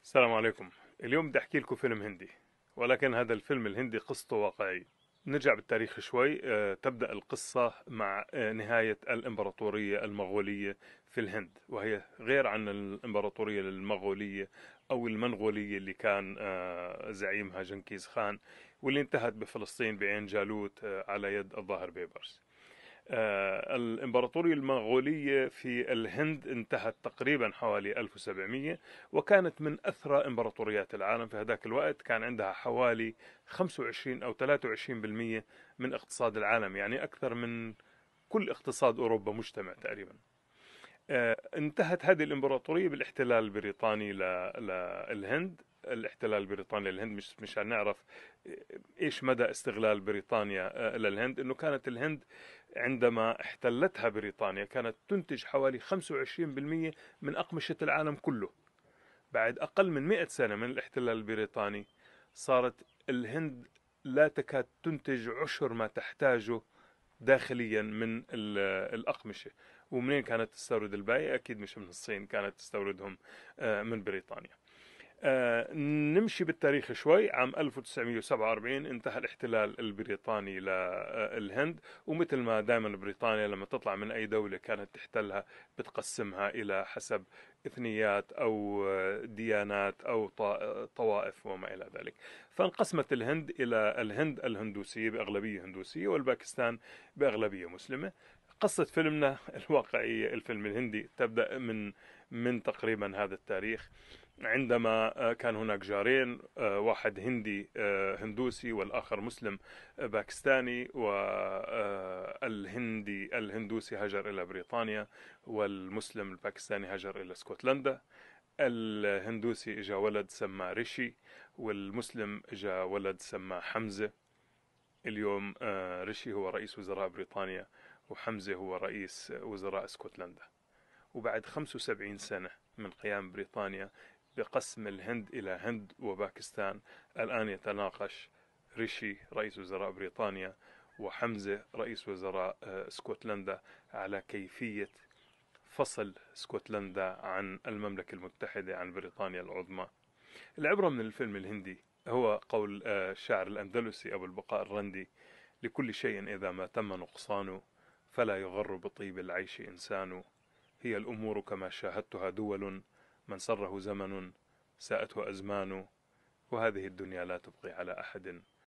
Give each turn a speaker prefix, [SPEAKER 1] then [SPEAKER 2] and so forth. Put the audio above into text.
[SPEAKER 1] السلام عليكم. اليوم بدي احكي لكم فيلم هندي، ولكن هذا الفيلم الهندي قصته واقعية. نرجع بالتاريخ شوي. تبدأ القصة مع نهاية الإمبراطورية المغولية في الهند، وهي غير عن الإمبراطورية المغولية أو المنغولية اللي كان زعيمها جنكيز خان، واللي انتهت بفلسطين بعين جالوت على يد الظاهر بيبرس. الإمبراطورية المغولية في الهند انتهت تقريبا حوالي 1700، وكانت من أثرى إمبراطوريات العالم في هذاك الوقت. كان عندها حوالي 25 أو 23% من اقتصاد العالم، يعني أكثر من كل اقتصاد أوروبا مجتمع تقريبا. انتهت هذه الإمبراطورية بالاحتلال البريطاني للهند. الاحتلال البريطاني للهند، مش هنعرف ايش مدى استغلال بريطانيا للهند، انه كانت الهند عندما احتلتها بريطانيا كانت تنتج حوالي 25% من أقمشة العالم كله. بعد أقل من 100 سنة من الاحتلال البريطاني صارت الهند لا تكاد تنتج عشر ما تحتاجه داخليا من الأقمشة. ومنين كانت تستورد الباقي؟ أكيد مش من الصين، كانت تستوردهم من بريطانيا. نمشي بالتاريخ شوي. عام 1947 انتهى الاحتلال البريطاني للهند، ومثل ما دائما بريطانيا لما تطلع من أي دولة كانت تحتلها بتقسمها إلى حسب إثنيات أو ديانات أو طوائف وما إلى ذلك. فانقسمت الهند إلى الهند الهندوسية بأغلبية هندوسية، والباكستان بأغلبية مسلمة. قصة فيلمنا الواقعية، الفيلم الهندي، تبدأ من تقريبا هذا التاريخ، عندما كان هناك جارين، واحد هندي هندوسي والآخر مسلم باكستاني. والهندي الهندوسي هاجر إلى بريطانيا، والمسلم الباكستاني هاجر إلى اسكتلندا. الهندوسي اجا ولد سماه ريشي، والمسلم اجا ولد سماه حمزة. اليوم ريشي هو رئيس وزراء بريطانيا، وحمزة هو رئيس وزراء اسكتلندا. وبعد 75 سنة من قيام بريطانيا بقسم الهند إلى هند وباكستان، الآن يتناقش ريشي رئيس وزراء بريطانيا وحمزة رئيس وزراء اسكتلندا على كيفية فصل اسكتلندا عن المملكة المتحدة، عن بريطانيا العظمى. العبرة من الفيلم الهندي هو قول الشاعر الأندلسي أبو البقاء الرندي: لكل شيء إذا ما تم نقصانه فلا يغر بطيب العيش إنسان. هي الأمور كما شاهدتها دول، من سره زمن ساءته أزمان، وهذه الدنيا لا تبقي على أحد